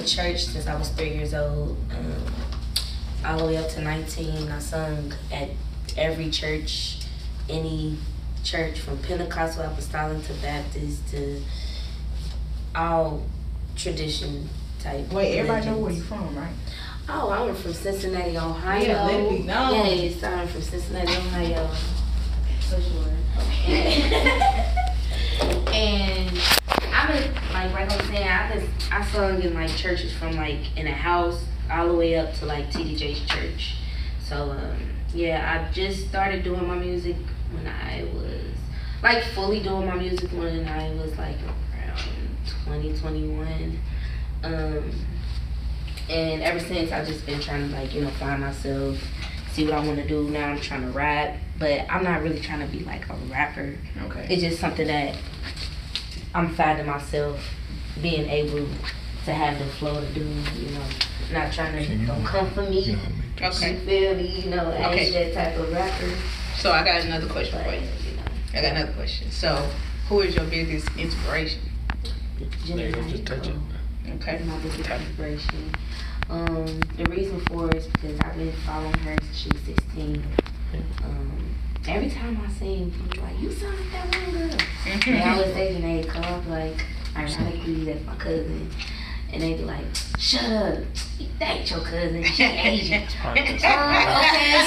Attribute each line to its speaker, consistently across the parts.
Speaker 1: in church since I was 3 years old. All the way up to 19, I sung at every church, any church from Pentecostal, Apostolic to Baptist to all tradition type.
Speaker 2: Wait, everybody know
Speaker 1: religions.
Speaker 2: where you from, right?
Speaker 1: Oh, I'm from Cincinnati, Ohio.
Speaker 2: Yeah, let me know.
Speaker 1: Yes, I'm from Cincinnati, Ohio. For sure. And I've been, like I was saying, I sung in like churches from like in a house all the way up to like TDJ's church. So yeah, I just started doing my music when I was like fully doing my music when I was like around 2021. And ever since I've just been trying to like, you know, find myself, see what I want to do. Now I'm trying to rap, but I'm not really trying to be like a rapper.
Speaker 2: Okay.
Speaker 1: It's just something that I'm finding myself being able to have the flow to do, you know, not trying to don't come for me.
Speaker 2: Okay.
Speaker 1: You feel me? You know, I ain't that type of rapper.
Speaker 2: So I got another question
Speaker 1: But,
Speaker 2: for you.
Speaker 1: you know,
Speaker 2: I got another question. So, who is your biggest inspiration?
Speaker 3: Just touch it.
Speaker 2: Okay.
Speaker 1: My biggest inspiration. The reason for it is because I've been following her since she was 16. Every time I sing, people like, you sound like that one girl. They always say, and they come up like, ironically, that's my cousin. And they be like, shut up, that ain't your cousin, she Asian. Okay,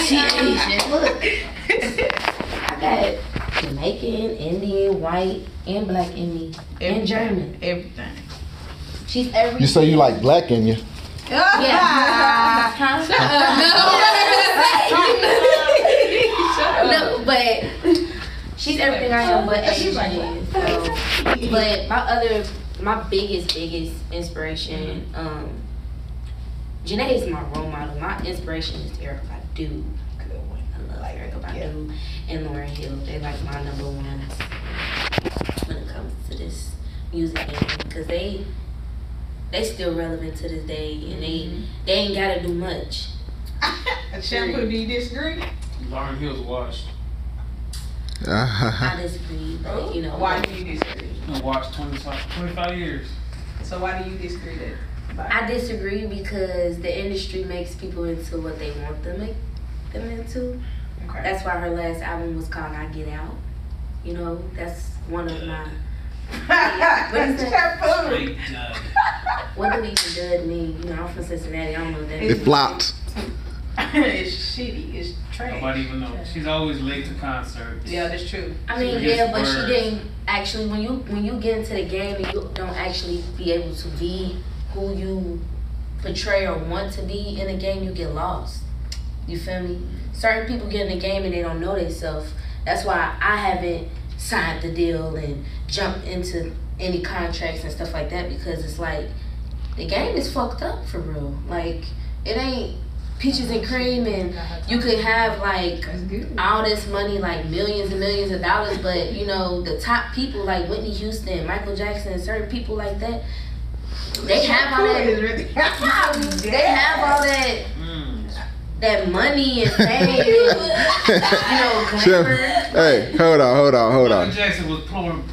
Speaker 1: she Asian, look. I got Jamaican, Indian, white, and black in me, and German.
Speaker 2: Everything.
Speaker 1: She's everything.
Speaker 4: You say you like black in you?
Speaker 1: Yeah. No, but she's everything I am, but Asian. So, but my biggest inspiration, Janae is my role model. My inspiration is Erykah Badu. I love Erykah Badu and Lauryn Hill. They like my number ones when it comes to this music game, because they still relevant to this day, and they ain't gotta do much.
Speaker 2: Shampoo, do you disagree?
Speaker 3: Lauryn Hill's washed.
Speaker 1: I disagree, but you know.
Speaker 2: Why do you disagree?
Speaker 3: I watched 25 years.
Speaker 2: So why do you disagree that?
Speaker 1: I disagree because the industry makes people into what they want them to make them into.
Speaker 2: Okay.
Speaker 1: That's why her last album was called I Get Out. You know, that's one of my. What is that?
Speaker 3: Straight dud.
Speaker 1: What do even dud mean? You know, I'm from Cincinnati. I don't know what that
Speaker 4: It
Speaker 1: means.
Speaker 4: flopped.
Speaker 2: It's shitty. It's trash.
Speaker 3: Nobody even knows. She's always late to concerts.
Speaker 2: Yeah, that's true.
Speaker 1: I mean,
Speaker 3: She
Speaker 1: yeah,
Speaker 3: gets
Speaker 1: but she
Speaker 3: worse.
Speaker 1: didn't actually. When you get into the game and you don't actually be able to be who you portray or want to be in the game, you get lost. You feel me? Certain people get in the game and they don't know themselves. That's why I haven't signed the deal and jumped into any contracts and stuff like that, because it's like the game is fucked up for real. Like, it ain't peaches and cream, and you could have like all this money, like millions and millions of dollars, but you know, the top people like Whitney Houston, Michael Jackson, certain people like that, they have all that. They have all that. That money and fame, and, you know, glamour.
Speaker 4: Hey, hold on.
Speaker 3: Michael Jackson was pouring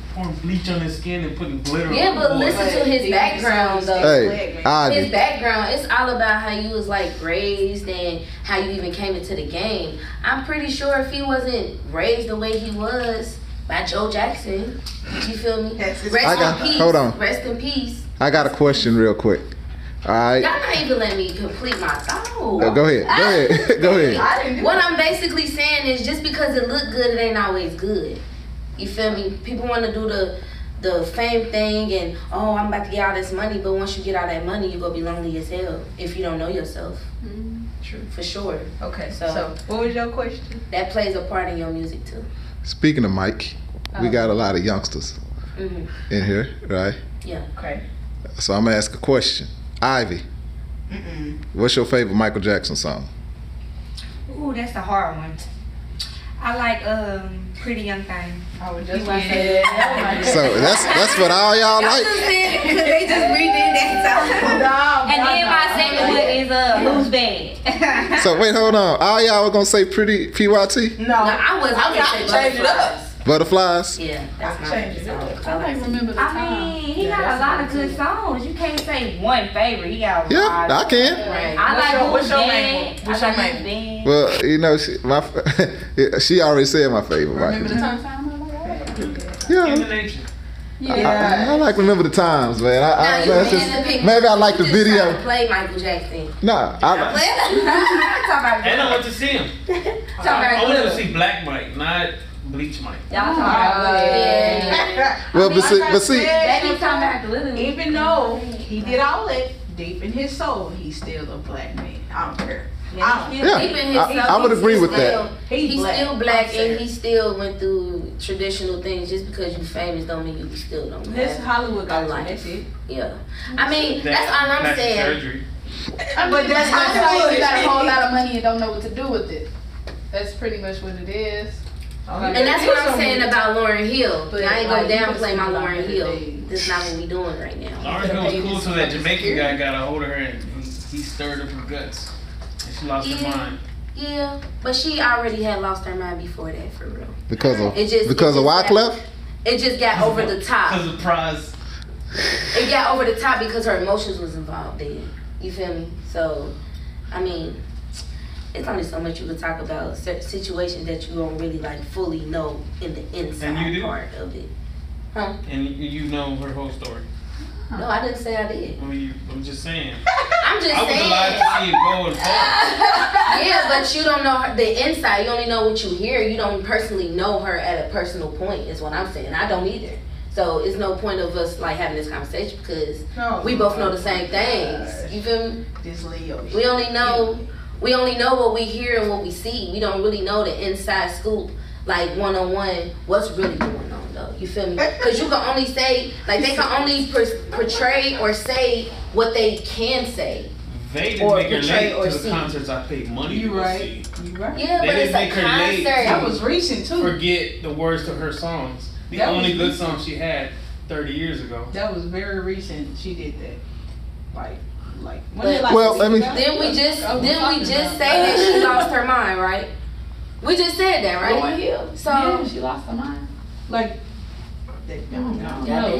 Speaker 3: bleach on his skin and putting glitter
Speaker 1: Yeah,
Speaker 3: on
Speaker 1: but
Speaker 3: the
Speaker 1: listen to his background though.
Speaker 4: Hey,
Speaker 1: His
Speaker 4: Ivy.
Speaker 1: background, it's all about how you was like raised and how you even came into the game. I'm pretty sure if he wasn't raised the way he was by Joe Jackson, you feel me?
Speaker 2: That's his-
Speaker 1: Rest in peace.
Speaker 4: hold on.
Speaker 1: Rest in peace.
Speaker 4: I got a question real quick. All right.
Speaker 1: Y'all not even letting me complete my thought.
Speaker 4: Go ahead.
Speaker 1: What I'm basically saying is, just because it look good, it ain't always good. You feel me? People want to do the fame thing and, oh, I'm about to get all this money, but once you get all that money, you gonna be lonely as hell if you don't know yourself.
Speaker 2: True.
Speaker 1: For sure.
Speaker 2: Okay,
Speaker 1: So-
Speaker 2: so what was your question?
Speaker 1: That plays a part in your music too.
Speaker 4: Speaking of Mike, we got a lot of youngsters
Speaker 1: Hmm.
Speaker 4: in here, right?
Speaker 1: Yeah.
Speaker 2: Okay.
Speaker 4: So I'm gonna ask a question. Ivy, what's your favorite Michael Jackson song?
Speaker 5: Ooh, that's a hard one. I like Pretty Young Thing.
Speaker 2: I was just
Speaker 5: You
Speaker 2: about to
Speaker 5: want
Speaker 2: say that.
Speaker 4: So that's what all y'all like.
Speaker 5: They just redid that song. And then my second one is Who's Bad.
Speaker 4: So wait, hold on. All y'all were gonna say Pretty PYT?
Speaker 1: No, I was
Speaker 2: I
Speaker 1: gonna
Speaker 2: change
Speaker 1: say
Speaker 2: it up.
Speaker 1: Butterflies.
Speaker 4: Butterflies?
Speaker 1: Yeah, that's my
Speaker 2: Change
Speaker 1: favorite
Speaker 2: it
Speaker 1: song.
Speaker 2: up.
Speaker 1: 'Cause I like to-
Speaker 5: I mean, he got a lot of good songs. You can't say one favorite. He got a lot.
Speaker 4: Yeah, I can.
Speaker 1: Right.
Speaker 5: I like
Speaker 2: what's your
Speaker 5: Who's
Speaker 2: main
Speaker 5: Bad.
Speaker 2: one? What's
Speaker 5: I
Speaker 2: your
Speaker 5: like
Speaker 2: main
Speaker 5: Who's Bad.
Speaker 4: Well, you know, she already said my favorite.
Speaker 2: Remember the
Speaker 4: Michael.
Speaker 2: time?
Speaker 3: Human
Speaker 4: Yeah.
Speaker 3: nature.
Speaker 4: I like Remember the Times, man.
Speaker 1: Now you
Speaker 4: That's
Speaker 1: can
Speaker 4: just,
Speaker 1: pick.
Speaker 4: maybe I like the
Speaker 1: You just
Speaker 4: video.
Speaker 1: trying to play Michael Jackson.
Speaker 4: Nah,
Speaker 3: And I went to see him. I went to see Black Mike, not Bleach Mike.
Speaker 5: Y'all talking about
Speaker 1: Yeah.
Speaker 4: well, but see,
Speaker 5: They be talking about Lily.
Speaker 2: Even though he did all that, deep in his soul, he's still a black man. I don't care. I don't
Speaker 4: yeah,
Speaker 1: Deep in his
Speaker 4: I would agree with that.
Speaker 1: He's still black
Speaker 2: I'm saying.
Speaker 1: and he still went through traditional things. Just because you famous don't mean you still don't
Speaker 2: This
Speaker 1: have
Speaker 2: Hollywood got
Speaker 1: life.
Speaker 2: that's it.
Speaker 1: Yeah. I mean, that's all I'm
Speaker 3: Plastic
Speaker 1: saying.
Speaker 3: surgery.
Speaker 2: But that's
Speaker 6: Hollywood. You got a whole lot of money and don't know what to do with it. That's pretty much what it is.
Speaker 1: And that's what I'm saying about Lauryn Hill.
Speaker 6: But,
Speaker 1: I ain't
Speaker 6: like,
Speaker 1: gonna
Speaker 6: you
Speaker 1: downplay
Speaker 6: can
Speaker 1: my
Speaker 6: see
Speaker 1: Lauryn
Speaker 6: like
Speaker 1: Hill.
Speaker 6: the
Speaker 1: That's not what we doing right now.
Speaker 3: Lauren Hill was cool till that Jamaican guy got a hold of her and he stirred up her guts. And she lost her mind.
Speaker 1: Yeah, but she already had lost her mind before that, for real.
Speaker 4: because of
Speaker 1: It just
Speaker 4: Wyclef.
Speaker 1: It just got over the top.
Speaker 3: Because of prize.
Speaker 1: It got over the top because her emotions was involved in. You feel me? So, I mean, it's only so much you can talk about situations that you don't really like fully know in the inside
Speaker 3: And you do?
Speaker 1: part of it. Huh?
Speaker 3: And you know her whole story.
Speaker 1: No, I didn't say I did.
Speaker 3: I'm just saying.
Speaker 1: I'm just
Speaker 3: I was
Speaker 1: saying.
Speaker 3: alive to see it go and fall.
Speaker 1: Yeah, but you don't know her, the inside. You only know what you hear. You don't personally know her at a personal point, is what I'm saying. I don't either. So it's no point of us like having this conversation because we both know the same things. You feel me?
Speaker 2: This Leo.
Speaker 1: We only know what we hear and what we see. We don't really know the inside scoop, like one-on-one, what's really going on though. You feel me? Because you can only say, like they can only portray or say what they can say.
Speaker 3: They didn't
Speaker 1: Or
Speaker 3: make her
Speaker 1: portray
Speaker 3: late
Speaker 1: or
Speaker 3: to the
Speaker 1: see.
Speaker 3: concerts I paid money
Speaker 2: You
Speaker 3: to
Speaker 2: right.
Speaker 3: see.
Speaker 2: You right.
Speaker 1: Yeah,
Speaker 3: They
Speaker 1: but it's
Speaker 3: didn't
Speaker 1: a
Speaker 3: make her late.
Speaker 1: concert.
Speaker 2: That was recent too.
Speaker 3: Forget the words to her songs. The
Speaker 2: That was
Speaker 3: only good
Speaker 2: recent.
Speaker 3: song she had 30 years ago.
Speaker 2: That was very recent. She did that. Like when
Speaker 1: But-
Speaker 2: they like.
Speaker 4: Well, I mean-
Speaker 1: Didn't we just say that she lost her mind, right? We just said that, right?
Speaker 6: Lauryn Hill.
Speaker 1: So
Speaker 6: Yeah, she lost her mind.
Speaker 2: like. They,
Speaker 1: goddamn,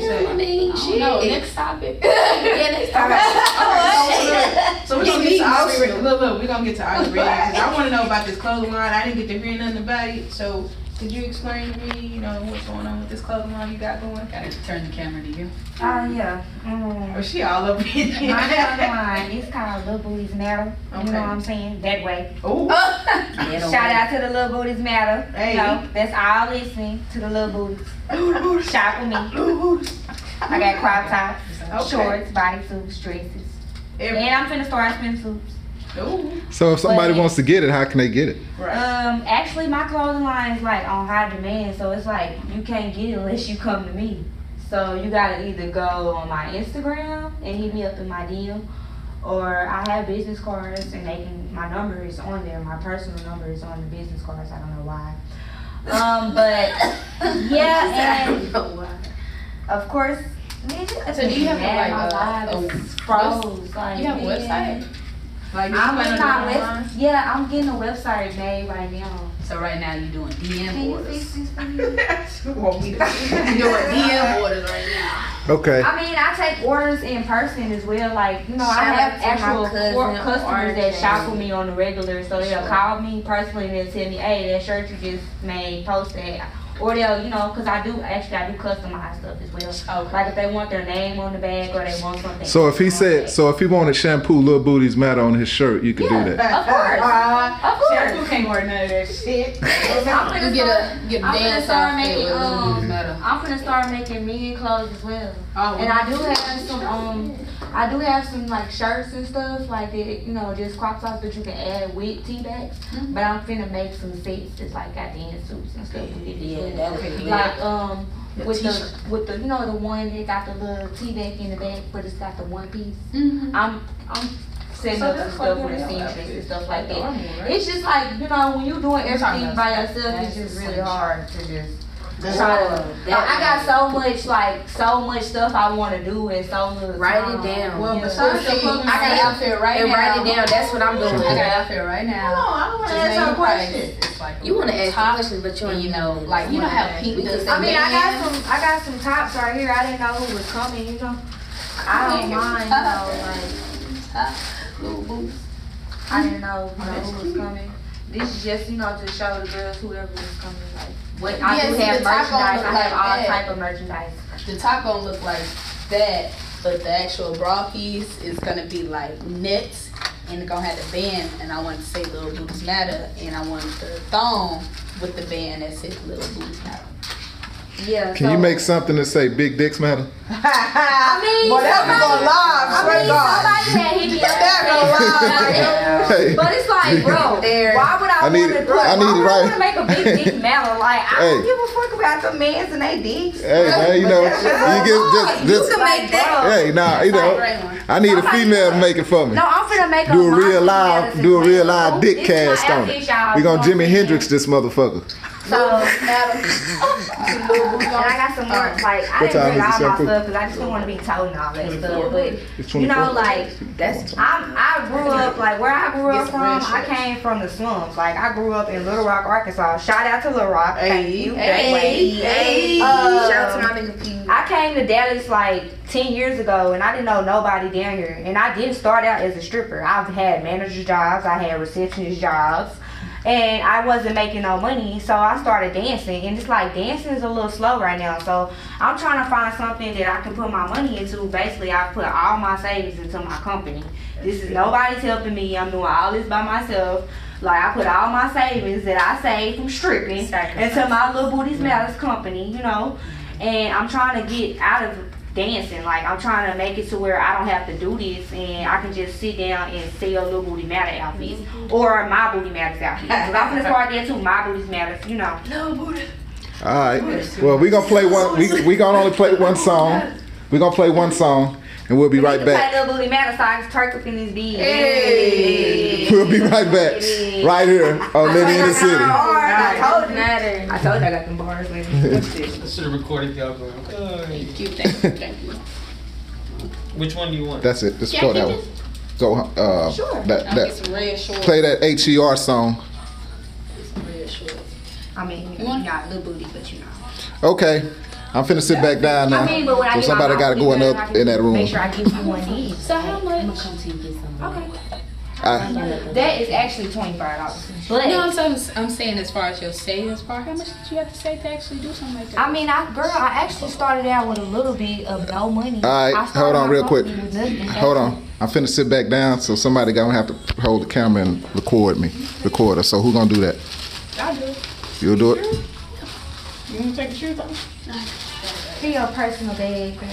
Speaker 2: say.
Speaker 1: I mean,
Speaker 6: I don't know.
Speaker 1: shit.
Speaker 6: Next topic.
Speaker 1: Yeah, next time.
Speaker 2: So we're gonna get to Ivy. Look, we're gonna get to Ivy because I want to know about this clothing line. I didn't get to hear nothing about it. So could you explain to me, what's going on with this clothing line you got going?
Speaker 6: Gotta turn the camera to you.
Speaker 5: Oh yeah.
Speaker 2: Oh, she all up in
Speaker 5: My
Speaker 2: here.
Speaker 5: other line is called Little Booties Matter. You
Speaker 2: Okay.
Speaker 5: know what I'm saying? That way.
Speaker 2: Oh,
Speaker 5: Shout out to the Little Booties Matter.
Speaker 2: Hey.
Speaker 5: You know, that's all listening to the Little Booties. Shop with me. I got crop tops, shorts, bodysuits, dresses. And I'm finna start swimsuits.
Speaker 2: Oh,
Speaker 4: So if somebody
Speaker 5: But-
Speaker 4: wants to get it, how can they get it?
Speaker 2: right.
Speaker 5: Actually my clothing line is like on high demand, so it's like you can't get it unless you come to me. So you gotta either go on my Instagram and hit me up in my DM, or I have business cards and my number is on there. My personal number is on the business cards. I don't know why. But yeah, and of course, man,
Speaker 6: So do you have
Speaker 5: my
Speaker 6: like
Speaker 5: life is froze. Like,
Speaker 6: You have a website?
Speaker 2: Like
Speaker 5: I'm
Speaker 2: you
Speaker 5: getting
Speaker 2: plan on
Speaker 5: my
Speaker 2: doing online?
Speaker 5: yeah, I'm getting a website made right now.
Speaker 6: So right now you're doing
Speaker 5: Can
Speaker 6: DM
Speaker 5: you
Speaker 6: orders.
Speaker 5: fix this for me?
Speaker 2: Want me to-
Speaker 6: You're doing DM orders right now.
Speaker 4: Okay.
Speaker 5: I mean, I take orders in person as well. Like, I
Speaker 1: Shout
Speaker 5: have
Speaker 1: out to my
Speaker 5: actual
Speaker 1: cousin,
Speaker 5: customers that
Speaker 1: Arjun.
Speaker 5: shop with me on the regular. So they'll call me personally and they'll tell me, hey, that shirt you just made, post that. Or they'll, because I do customize stuff as well.
Speaker 6: Okay.
Speaker 5: Like if they want their name on the bag or they want something.
Speaker 4: So if he
Speaker 5: on
Speaker 4: said,
Speaker 5: the
Speaker 4: so if he wanted shampoo, Little Booties Matter on his shirt, you could
Speaker 5: Yeah.
Speaker 4: do that.
Speaker 5: Of course. Of course.
Speaker 2: Shampoo can't wear none of that shit.
Speaker 5: I'm
Speaker 6: You
Speaker 5: finna
Speaker 6: get
Speaker 5: start-
Speaker 6: a
Speaker 5: I'm finna
Speaker 6: dance
Speaker 5: start
Speaker 6: outfit
Speaker 5: making
Speaker 6: with Lulu's Metal.
Speaker 5: I'm finna start making men clothes as well.
Speaker 2: Oh,
Speaker 5: And I do have some like shirts and stuff like that, just crop tops that you can add with tea bags.
Speaker 6: Mm-hmm.
Speaker 5: But I'm finna make some sets that's like got dance suits and stuff with it.
Speaker 1: Yeah,
Speaker 5: as
Speaker 1: that
Speaker 5: well.
Speaker 1: would be
Speaker 5: Like
Speaker 6: The
Speaker 5: with
Speaker 6: t-shirt.
Speaker 5: the the one that got the little tea bag in the back, but it's got the one piece.
Speaker 6: Mm-hmm.
Speaker 5: I'm setting
Speaker 2: So
Speaker 5: up
Speaker 2: that's
Speaker 5: some
Speaker 2: like
Speaker 5: stuff
Speaker 2: one
Speaker 5: with
Speaker 2: of
Speaker 5: the
Speaker 2: your
Speaker 5: seamstress and
Speaker 2: outfits.
Speaker 5: stuff like that.
Speaker 2: Normal, right?
Speaker 5: It's just like when you doing
Speaker 6: You're talking
Speaker 5: everything
Speaker 6: about
Speaker 5: by
Speaker 6: that.
Speaker 5: yourself, it's
Speaker 6: That's
Speaker 5: just really
Speaker 6: essential.
Speaker 5: hard to just I got so much stuff I want to do and so little
Speaker 1: Write
Speaker 5: time.
Speaker 1: it down.
Speaker 6: Well, besides your clothing, I got an outfit right
Speaker 1: and
Speaker 6: now.
Speaker 1: write it down. That's what I'm doing.
Speaker 6: I got an outfit right now.
Speaker 2: Hold on, I want to
Speaker 6: Just
Speaker 2: ask her a
Speaker 6: name
Speaker 2: question.
Speaker 6: price. It's like
Speaker 1: You want to ask
Speaker 6: top,
Speaker 1: a question, but you
Speaker 6: and
Speaker 1: ain't
Speaker 6: you know, like you know how pink does
Speaker 5: I
Speaker 6: that
Speaker 5: mean,
Speaker 6: band?
Speaker 5: I got some tops right here. I didn't know who was coming. You know, I don't mind. You know, like
Speaker 6: Little boots.
Speaker 5: I didn't know who was coming. This is just to show the girls whoever was coming. Like, what I
Speaker 6: Yes,
Speaker 5: do have
Speaker 6: the top
Speaker 5: merchandise.
Speaker 6: gonna
Speaker 5: I
Speaker 6: look
Speaker 5: have
Speaker 6: like
Speaker 5: all
Speaker 6: that.
Speaker 5: type of merchandise.
Speaker 6: The top gonna look like that, but the actual bra piece is gonna be like knits, and it's gonna have the band. And I want to say "Little Booties Matter," and I want the thong with the band that says "Little Booties Matter."
Speaker 5: Yeah.
Speaker 4: Can you make something that say "Big Dicks Matter"?
Speaker 5: I mean,
Speaker 2: Boy, that be going live. Swear to God.
Speaker 5: somebody had hit me up.
Speaker 2: That go live.
Speaker 4: Hey,
Speaker 5: But it's like, bro, why would I
Speaker 4: I need
Speaker 5: want
Speaker 4: it.
Speaker 5: to?
Speaker 4: I need it right.
Speaker 5: Want to make a big dick matter? Like, I don't
Speaker 4: Hey.
Speaker 5: give a fuck about the mans and they dicks.
Speaker 4: Hey, man, you know, you get just
Speaker 5: Like, bro.
Speaker 4: hey, nah, you know, I need a female to make it for me.
Speaker 5: No, I'm finna make
Speaker 4: Do a
Speaker 5: my
Speaker 4: real
Speaker 5: dick
Speaker 4: live,
Speaker 5: matter
Speaker 4: do a real
Speaker 5: successful.
Speaker 4: live dick
Speaker 5: This is my
Speaker 4: cast on
Speaker 5: outfit,
Speaker 4: it.
Speaker 5: y'all.
Speaker 4: We gonna
Speaker 5: You know
Speaker 4: Jimi
Speaker 5: what I'm
Speaker 4: Hendrix this motherfucker.
Speaker 5: So, and I got some more, like, I
Speaker 4: What
Speaker 5: didn't
Speaker 4: time
Speaker 5: bring
Speaker 4: is it,
Speaker 5: all my
Speaker 4: Shampoo?
Speaker 5: stuff because I just didn't want to be toting all that stuff. But,
Speaker 4: It's
Speaker 5: you know,
Speaker 4: 24.
Speaker 5: like, I grew up, like, where I grew up from, I came from the slums. Like, I grew up in Little Rock, Arkansas. Shout out to Little Rock. Thank you.
Speaker 1: Hey, shout out to my nigga P.
Speaker 5: I came to Dallas like 10 years ago and I didn't know nobody down here. And I didn't start out as a stripper. I've had manager jobs, I had receptionist jobs, and I wasn't making no money. So I started dancing, and it's like dancing is a little slow right now. So I'm trying to find something that I can put my money into. Basically, I put all my savings into my company. This is nobody's helping me. I'm doing all this by myself. Like, I put all my savings that I saved from stripping into my Little Booties Matters company, you know. And I'm trying to get out of dancing. Like, I'm trying to make it to where I don't have to do this and I can just sit down and sell Little Booty Matter outfits or my Booty Matters outfits. Because I'm gonna start there too. My Booties Matters, you know.
Speaker 1: Little booty.
Speaker 4: All right. Well, we gonna play one. We gonna only play one song. We gonna play one song, and we'll be right
Speaker 5: Play
Speaker 4: back.
Speaker 5: Little Booty Matter so I can turk up in this beat.
Speaker 1: Hey.
Speaker 4: We'll be right back. Right here on Lenny in the City.
Speaker 5: I told you I got them bars, Lenny.
Speaker 3: I should have recorded y'all going.
Speaker 6: Thank you, thank you.
Speaker 3: Which one do you want?
Speaker 4: That's it. Just go that one. Go.
Speaker 5: Sure.
Speaker 6: I'll get
Speaker 4: That.
Speaker 6: some red shorts.
Speaker 4: Play that HER song.
Speaker 6: Get some red shorts.
Speaker 5: I mean,
Speaker 6: You want-
Speaker 5: not Little Booty, but you know.
Speaker 4: Okay. I'm finna sit back down now.
Speaker 5: I mean, but when I
Speaker 4: So
Speaker 5: get
Speaker 4: somebody
Speaker 5: my
Speaker 4: gotta go
Speaker 5: outfit
Speaker 4: in
Speaker 5: done, I
Speaker 4: up
Speaker 5: can
Speaker 4: in that room.
Speaker 5: Make sure I give you one these.
Speaker 6: So how
Speaker 1: I'm gonna
Speaker 6: much?
Speaker 1: come to you and get some.
Speaker 5: Okay.
Speaker 4: I,
Speaker 5: That is actually $25. But
Speaker 6: No, I'm saying as far as your savings part, how much did you have to save to actually do something like that?
Speaker 5: I mean, I actually started out with a little bit of no money.
Speaker 4: All right,
Speaker 5: I started
Speaker 4: hold on
Speaker 5: my
Speaker 4: real quick.
Speaker 5: company with nothing.
Speaker 4: Hold on. I'm finna sit back down, so somebody gonna have to hold the camera and record us. So who gonna do that?
Speaker 6: I'll do it.
Speaker 4: You'll do it?
Speaker 6: You want to take a shirt off?
Speaker 5: Be your personal bag, baby.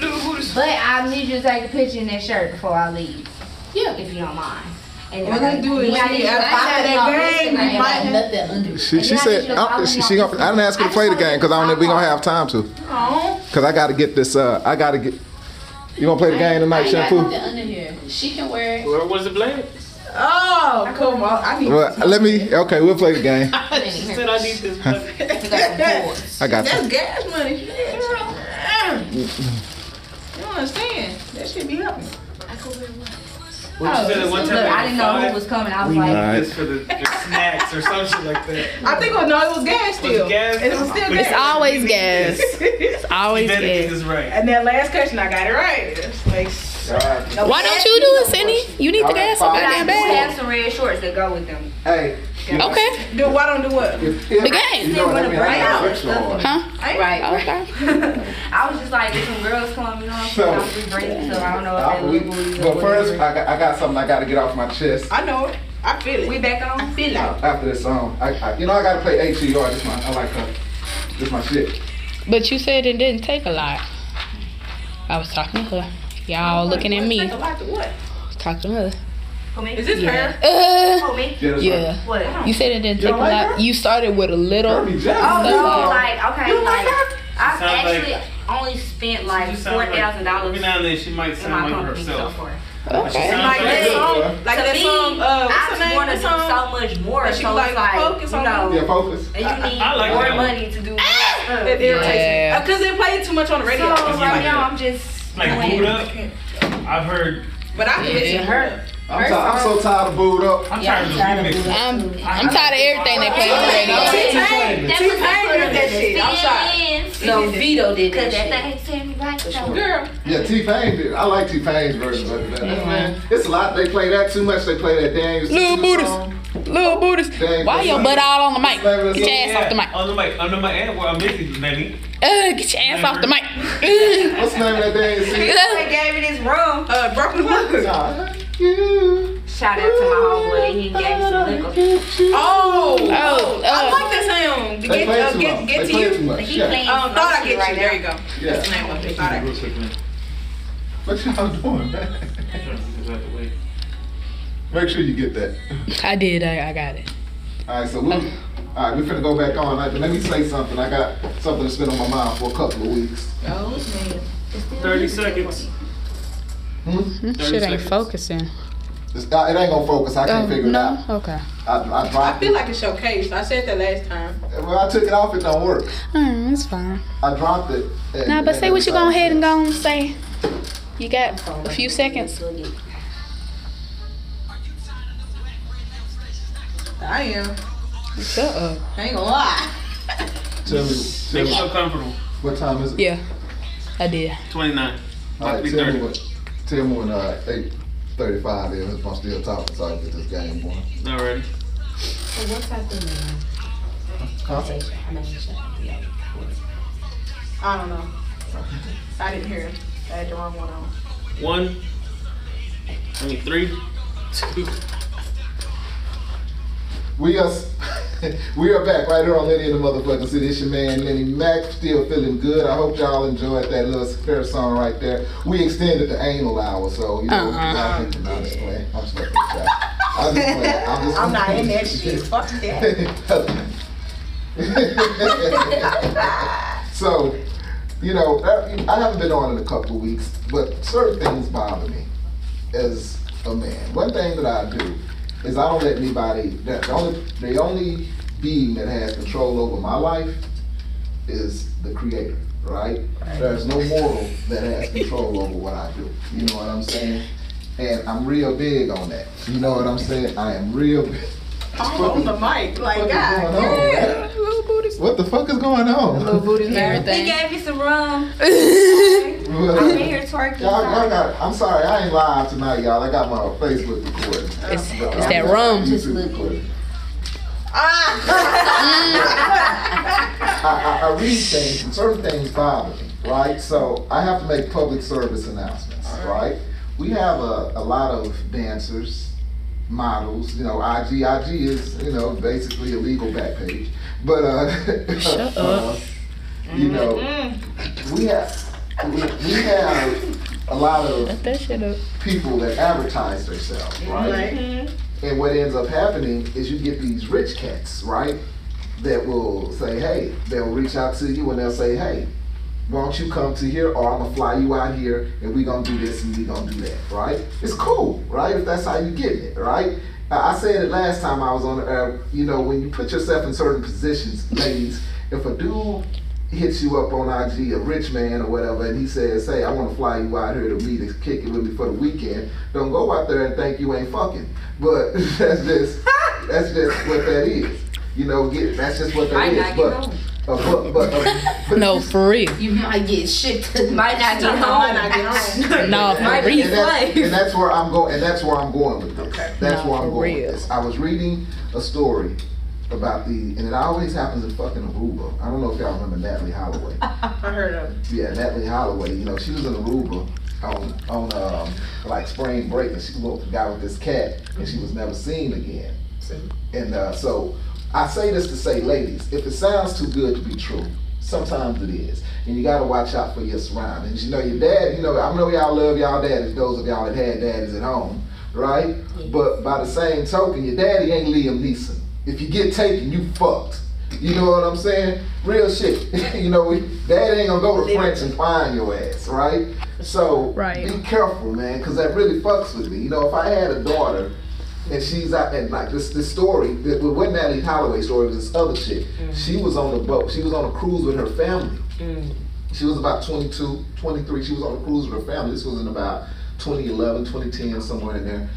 Speaker 6: Little booties.
Speaker 5: But I need you to take a picture in that shirt before I leave.
Speaker 6: Yeah.
Speaker 5: If you don't mind. And
Speaker 2: Well, let's do it.
Speaker 5: Yeah, I need you to
Speaker 2: After
Speaker 5: follow me on
Speaker 2: that game,
Speaker 5: Instagram.
Speaker 2: we might have-
Speaker 6: nothing under.
Speaker 4: She
Speaker 5: And
Speaker 4: said
Speaker 5: then I need you to
Speaker 4: she gonna. I didn't ask her to play the game because we gonna have time to.
Speaker 2: Oh.
Speaker 4: Cause I gotta get this. I gotta get. You gonna play the game tonight,
Speaker 6: I ain't got
Speaker 4: Shampoo?
Speaker 6: nothing under here. She can wear it.
Speaker 3: Where was the blade?
Speaker 2: Oh, come on. I need
Speaker 4: Well, let me. Okay, we'll play the game.
Speaker 3: She said I need this blade.
Speaker 4: I got
Speaker 2: That's
Speaker 4: you.
Speaker 2: gas money. Shit. You don't understand. That should be helping.
Speaker 3: What you said at one time?
Speaker 5: Look, I didn't know who was coming. I was like,
Speaker 4: Alright.
Speaker 3: This for the snacks or some shit like that.
Speaker 2: I think it was gas still.
Speaker 3: Was it gas?
Speaker 2: It was still
Speaker 3: It's
Speaker 2: gas.
Speaker 6: always gas.
Speaker 2: It's
Speaker 6: Always
Speaker 3: You better get
Speaker 6: gas.
Speaker 3: this right.
Speaker 2: And that last question, I got it right. It's like,
Speaker 6: Why don't you do it, Cindy? You need to gas so
Speaker 5: I
Speaker 6: goddamn
Speaker 5: do
Speaker 6: bad.
Speaker 5: have some red shorts that go with them.
Speaker 4: Hey.
Speaker 6: Okay.
Speaker 2: why don't do what?
Speaker 6: The game.
Speaker 4: You know what I mean? I got rich
Speaker 5: Stuff.
Speaker 4: Lord.
Speaker 6: Huh?
Speaker 5: Right.
Speaker 6: Okay.
Speaker 5: I was just like, if some girls come, you know what I'm saying? I'm just bringing, so I don't know if they little booties or
Speaker 4: But first,
Speaker 5: whatever.
Speaker 4: I got something I gotta get off my chest.
Speaker 2: I know it. I feel it.
Speaker 5: We back on?
Speaker 2: feel it.
Speaker 4: After this song, I gotta play HER. I like her. This my shit.
Speaker 6: But you said it didn't take a lot. I was talking to her. Y'all looking at me.
Speaker 2: Take a lot to what?
Speaker 6: Talk to her.
Speaker 5: For me?
Speaker 2: Is this
Speaker 6: Yeah.
Speaker 5: For me?
Speaker 4: Yeah. that's
Speaker 6: Yeah.
Speaker 5: What?
Speaker 6: You said it didn't
Speaker 4: You
Speaker 6: take a
Speaker 4: don't like
Speaker 6: lot.
Speaker 4: her?
Speaker 6: You started with a little.
Speaker 4: Kirby Jackson.
Speaker 5: Oh,
Speaker 6: Stuff
Speaker 5: no,
Speaker 6: like-
Speaker 5: like, okay,
Speaker 2: You like
Speaker 5: like,
Speaker 2: her?
Speaker 5: I've
Speaker 3: Sounds
Speaker 5: actually
Speaker 3: like-
Speaker 5: only spent like
Speaker 3: She sounds like-
Speaker 5: $4,000
Speaker 3: Every now and then she might
Speaker 5: in my
Speaker 3: sound like
Speaker 5: company so
Speaker 3: herself.
Speaker 5: far.
Speaker 7: Okay.
Speaker 2: Like that song, like
Speaker 5: to
Speaker 2: that
Speaker 5: me,
Speaker 2: song. What's the
Speaker 5: I
Speaker 2: name
Speaker 5: want
Speaker 2: of
Speaker 5: to
Speaker 2: the
Speaker 5: do
Speaker 2: song?
Speaker 5: so much more.
Speaker 2: That she
Speaker 5: So
Speaker 2: like,
Speaker 5: it's like,
Speaker 2: focus on
Speaker 4: Yeah, focus.
Speaker 5: and you need
Speaker 3: I like
Speaker 5: more
Speaker 3: that one.
Speaker 5: money to do more stuff.
Speaker 2: It irritates
Speaker 7: Yeah.
Speaker 2: me because they play it too much on the radio.
Speaker 5: So
Speaker 3: It's
Speaker 5: right
Speaker 3: like
Speaker 5: now,
Speaker 3: that.
Speaker 5: I'm just
Speaker 3: Like
Speaker 5: doing
Speaker 3: Boot Up. I've heard.
Speaker 2: But I can listen to her.
Speaker 4: I'm so tired of Booed Up.
Speaker 3: I'm tired of remixes.
Speaker 7: I'm tired of everything they play on the radio.
Speaker 2: T-Pain did that shit. I'm sorry.
Speaker 1: No, Vito did that
Speaker 5: Cause
Speaker 1: shit.
Speaker 5: that thing said me right though.
Speaker 2: Girl.
Speaker 4: Yeah, T-Pain did. I like T-Pain's version of that. Man, it's a lot. They play that too much. They play that Daniel
Speaker 7: Little
Speaker 4: Caesar
Speaker 7: booties.
Speaker 4: song.
Speaker 7: Little booties. Why your butt all on the mic? Get your ass off the mic.
Speaker 3: On the mic. And well, I'm busy, Lenny.
Speaker 7: Get your ass off the mic.
Speaker 4: What's the name of that Daniel Caesar?
Speaker 5: They gave me this room.
Speaker 2: Broken Blues.
Speaker 5: Shout out to my homeboy. He gave me some liquor.
Speaker 2: Oh,
Speaker 7: Oh,
Speaker 2: I like that song.
Speaker 4: They play it too long.
Speaker 2: Get
Speaker 4: They
Speaker 2: to
Speaker 4: play it
Speaker 2: you.
Speaker 4: too much.
Speaker 5: He
Speaker 4: Yeah.
Speaker 5: playing
Speaker 2: Thought I Get
Speaker 5: right
Speaker 2: You. There you go.
Speaker 4: Yeah.
Speaker 2: That's the name of it. Thought I Get You.
Speaker 4: What y'all doing, man? Make sure you get that.
Speaker 7: I did. I got it.
Speaker 4: All right, so we're finna go back on. Let me say something. I got something that's been on my mind for a couple of weeks.
Speaker 2: Oh, man.
Speaker 3: 30 seconds.
Speaker 7: Shit ain't focusing.
Speaker 4: It ain't gonna focus. I can't figure it out.
Speaker 7: Okay.
Speaker 4: I dropped
Speaker 2: I feel
Speaker 4: it.
Speaker 2: like it's showcase. I said that last time.
Speaker 4: Well, I took it off. It don't work.
Speaker 7: It's fine.
Speaker 4: I dropped it.
Speaker 7: Nah, but say what you go ahead and go and say. You got a few seconds.
Speaker 2: I am.
Speaker 7: Shut up.
Speaker 2: I ain't gonna lie.
Speaker 4: Tell
Speaker 3: Make
Speaker 4: me
Speaker 3: yourself comfortable.
Speaker 4: what time is it?
Speaker 7: Yeah, I did.
Speaker 3: 29.
Speaker 4: All right, tell me when 8:35 is. If I'm still talking, so I can get this game going.
Speaker 3: Not ready.
Speaker 1: So what's happening?
Speaker 2: I don't know. I didn't hear it. I had the wrong one on.
Speaker 3: 3, 2.
Speaker 4: We are back right here on Lenny in the motherfucking city. It's your man Lenny Mac, still feeling good. I hope y'all enjoyed that little fair song right there. We extended the anal hour, so you know. I'm just playing. I'm just playing.
Speaker 2: I'm not in that shit. Fuck that.
Speaker 4: So, you know, I haven't been on in a couple of weeks, but certain things bother me as a man. One thing that I do is I don't let anybody, the only being that has control over my life is the creator, right? There's no mortal that has control over what I do. You know what I'm saying? And I'm real big on that. You know what I'm saying? I am real big.
Speaker 2: I'm on the mic. Like,
Speaker 4: What
Speaker 2: God.
Speaker 7: Little booties.
Speaker 4: What the fuck is going on?
Speaker 7: Little booties and
Speaker 5: He
Speaker 7: everything.
Speaker 5: gave me some rum. I'm in here twerking.
Speaker 4: Y'all got, I'm sorry, I ain't live tonight, y'all. I got my Facebook recording.
Speaker 7: It's that rum.
Speaker 4: YouTube recording. I read things, and certain things bother me, right? So I have to make public service announcements, right? We have a lot of dancers, models, you know, IG is, you know, basically a legal back page. But,
Speaker 7: Shut up.
Speaker 4: You know, we have a lot of
Speaker 7: Shut that shit up.
Speaker 4: people that advertise themselves, right? And what ends up happening is you get these rich cats, right? That will say, hey, they'll reach out to you and they'll say, hey, why don't you come to here, or I'm gonna fly you out here and we gonna do this and we gonna do that, right? It's cool, right? If that's how you get it, right? I said it last time I was on the air, you know, when you put yourself in certain positions, ladies, if a dude hits you up on IG, a rich man or whatever, and he says, hey, I want to fly you out here to meet and kick it with me for the weekend, don't go out there and think you ain't fucking. But that's just what that is. You know, that's just what that is. But
Speaker 7: No, for real.
Speaker 1: You might get shipped.
Speaker 5: Might not get home.
Speaker 7: No, for real.
Speaker 4: and that's where I'm going. And that's where I'm going with this.
Speaker 2: Okay.
Speaker 4: That's
Speaker 7: No,
Speaker 4: where I'm
Speaker 7: for
Speaker 4: going
Speaker 7: real.
Speaker 4: with this. I was reading a story about and it always happens in fucking Aruba. I don't know if y'all remember Natalie Holloway.
Speaker 2: I heard of it.
Speaker 4: Yeah, Natalie Holloway. You know, she was in Aruba on like spring break, and she looked guy with this cat, and she was never seen again. And so I say this to say, ladies, if it sounds too good to be true, sometimes it is. And you gotta watch out for your surroundings. You know, your dad, you know, I know y'all love y'all daddies, those of y'all that had daddies at home, right?
Speaker 1: Yeah.
Speaker 4: But by the same token, your daddy ain't Liam Neeson. If you get taken, you fucked. You know what I'm saying? Real shit. You know, dad ain't gonna go to French and find your ass, right? So
Speaker 7: Right.
Speaker 4: be careful, man, because that really fucks with me. You know, if I had a daughter and she's out, and like this story, it wasn't Natalie Holloway story, it was this other chick. She was on the boat, she was on a cruise with her family. She was about 22, 23, she was on a cruise with her family. This was in about 2011, 2010, somewhere in there.